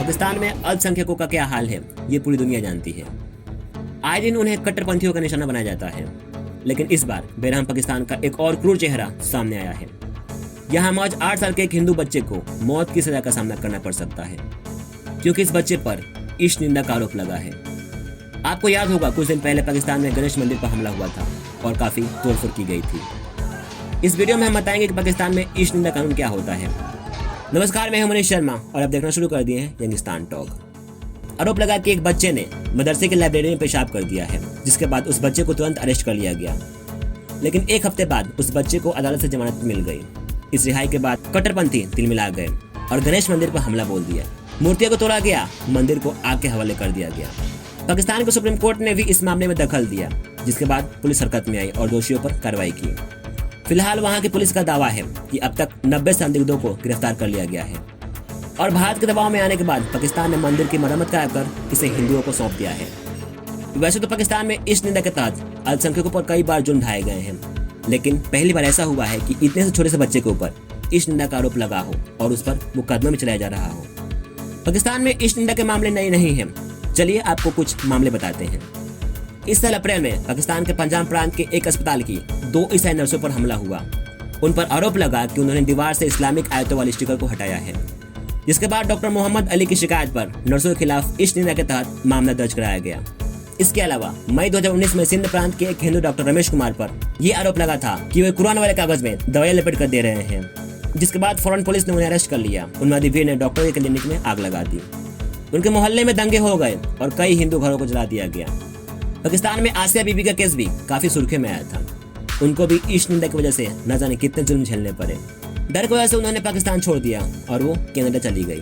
पाकिस्तान में अल्पसंख्यकों का क्या हाल है ये पूरी दुनिया जानती है। आए दिन उन्हें कट्टरपंथियों का निशाना बनाया जाता है, लेकिन इस बार बेरहम पाकिस्तान का एक और क्रूर चेहरा सामने आया है। यहाँ मौज 8 साल के एक हिंदू बच्चे को मौत की सजा का सामना करना पड़ सकता है, क्योंकि इस बच्चे पर इश्क निंदा का आरोप लगा है। आपको याद होगा कुछ दिन पहले पाकिस्तान में गणेश मंदिर पर हमला हुआ था और काफी तोड़फोड़ की गई थी। इस वीडियो में हम बताएंगे कि पाकिस्तान में इश्क निंदा कानून क्या होता है। नमस्कार, मैं हूं मनीष शर्मा और आप देखना शुरू कर दिए हैं यंगिस्तान टॉक। आरोप लगा कि एक बच्चे ने मदरसे की लाइब्रेरी में पेशाब कर दिया है, जिसके बाद उस बच्चे को तुरंत अरेस्ट कर लिया गया। लेकिन एक हफ्ते बाद उस बच्चे को अदालत से जमानत मिल गई। इस रिहाई के बाद कट्टरपंथी तिलमिला गए और गणेश मंदिर पर हमला बोल दिया। मूर्तियों को तोड़ा गया, मंदिर को आग के हवाले कर दिया गया। पाकिस्तान के सुप्रीम कोर्ट ने भी इस मामले में दखल दिया, जिसके बाद पुलिस हरकत में आई और दोषियों पर कार्रवाई की। फिलहाल वहां की पुलिस का दावा है कि अब तक 90 संदिग्धों को गिरफ्तार कर लिया गया है और भारत के दबाव में आने के बाद पाकिस्तान ने मंदिर की मरम्मत कराकर इसे हिंदुओं को सौंप दिया है। वैसे तो पाकिस्तान में इस निंदा के तहत अल्पसंख्यकों पर कई बार जुर्म ढाए गए हैं, लेकिन पहली बार ऐसा हुआ है कि इतने से छोटे से बच्चे के ऊपर इस निंदा का आरोप लगा हो और उस पर मुकदमा में चलाया जा रहा हो। पाकिस्तान में इस निंदा के मामले नए नहीं हैं। चलिए आपको कुछ मामले बताते हैं। इस साल अप्रैल में पाकिस्तान के पंजाब प्रांत के एक अस्पताल की 2 ईसाई नर्सों पर हमला हुआ। उन पर आरोप लगा कि उन्होंने दीवार से इस्लामिक आयतों वाले स्टिकर को हटाया है, जिसके बाद डॉक्टर मोहम्मद अली की शिकायत पर नर्सों के खिलाफ इस निंदा के तहत मामला दर्ज कराया गया। इसके अलावा मई 2019 में सिंध प्रांत के एक हिंदू डॉक्टर रमेश कुमार पर यह आरोप लगा था कि वे कुरान वाले कागज में दवाइयां लपेट कर दे रहे हैं, जिसके बाद फौरन पुलिस ने उन्हें अरेस्ट कर लिया। उन्मादी भीड़ ने डॉक्टर के क्लिनिक में आग लगा दी। उनके मोहल्ले में दंगे हो गए और कई हिंदू घरों को जला दिया गया। पाकिस्तान में आसिया बीबी का केस भी काफी सुर्खियों में आया था। उनको भी इश्क निंदा की वजह से न जाने कितने जुल्म झेलने पड़े। डर की वजह से उन्होंने पाकिस्तान छोड़ दिया और वो कनाडा चली गई।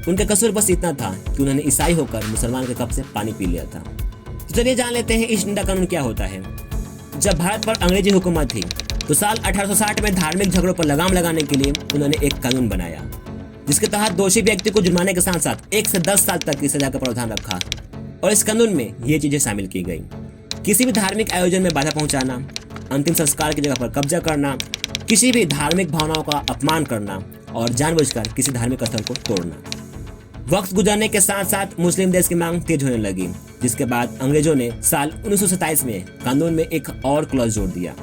उनका कसूर बस इतना था कि उन्होंने ईसाई होकर मुसलमान के कप से पानी पी लिया था। तो चलिए जान लेते हैं इश्क निंदा कानून क्या होता है। जब भारत पर अंग्रेजी हुकूमत थी तो साल 1860 में धार्मिक झगड़ों पर लगाम लगाने के लिए उन्होंने एक कानून बनाया, जिसके तहत दोषी व्यक्ति को जुर्माने के साथ साथ 1 से 10 साल तक की सजा का प्रावधान रखा। और इस कानून में ये चीजें शामिल की गई: किसी भी धार्मिक आयोजन में बाधा पहुंचाना, अंतिम संस्कार की जगह पर कब्जा करना, किसी भी धार्मिक भावनाओं का अपमान करना और जानबूझकर किसी धार्मिक स्थल को तोड़ना। वक्त गुजरने के साथ साथ मुस्लिम देश की मांग तेज होने लगी, जिसके बाद अंग्रेजों ने साल 1927 में कानून में एक और क्लॉज जोड़ दिया,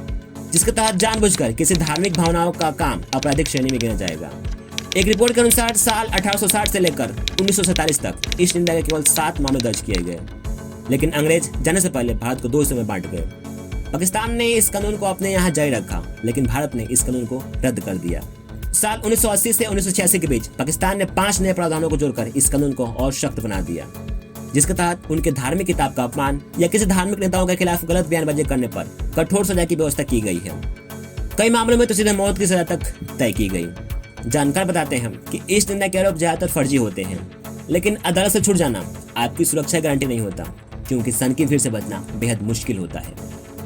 जिसके तहत जानबूझकर किसी धार्मिक भावनाओं का काम आपराधिक श्रेणी में गिना जाएगा। एक रिपोर्ट के अनुसार साल 1860 से लेकर 1947 तक इस निंदा के केवल 7 मामले दर्ज किए गए, लेकिन अंग्रेज जाने से पहले भारत को 2 हिस्सों में बांट गए। पाकिस्तान ने इस कानून को अपने यहाँ जारी रखा, लेकिन भारत ने इस कानून को रद्द कर दिया। साल 1980 से 1986 के बीच पाकिस्तान ने 5 नए प्रावधानों को जोड़कर इस कानून को और सख्त बना दिया, जिसके तहत उनके धार्मिक किताब का अपमान या किसी धार्मिक नेताओं के खिलाफ गलत बयानबाजी करने पर कठोर सजा की व्यवस्था की गई है। कई मामलों में तो सीधे मौत की सजा तक तय की गई। जानकार बताते हैं कि इस निंदा के आरोप ज्यादातर फर्जी होते हैं, लेकिन अदालत से छूट जाना आपकी सुरक्षा गारंटी नहीं होता, क्योंकि सन की भीड़ से बचना बेहद मुश्किल होता है।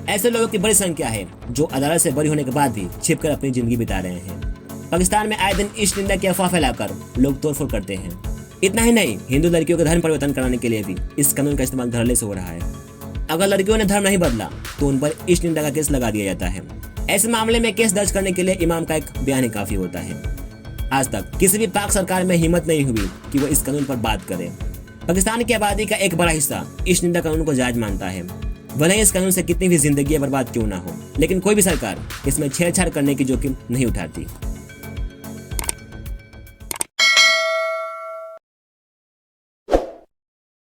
ऐसे लोगों की बड़ी संख्या है जो अदालत से बरी होने के बाद भी छिपकर अपनी जिंदगी बिता रहे हैं। पाकिस्तान में आए दिन इस निंदा की अफवाह फैलाकर लोग तोड़फोड़ करते हैं। इतना ही नहीं, हिंदू लड़कियों का धर्म परिवर्तन कराने के लिए भी इस कानून का इस्तेमाल धड़ल्ले से हो रहा है। अगर लड़कियों ने धर्म नहीं बदला तो उन पर इस निंदा का केस लगा दिया जाता है। ऐसे मामले में केस दर्ज करने के लिए इमाम का एक बयान ही काफी होता है। आज तक किसी भी पाक सरकार में हिम्मत नहीं हुई कि वो इस कानून पर बात करे। पाकिस्तान की आबादी का एक बड़ा हिस्सा इस निंदा कानून को जायज मानता है, भले ही इस कानून से कितनी भी जिंदगी बर्बाद क्यों ना हो, लेकिन कोई भी सरकार इसमें छेड़छाड़ करने की जोखिम नहीं उठाती।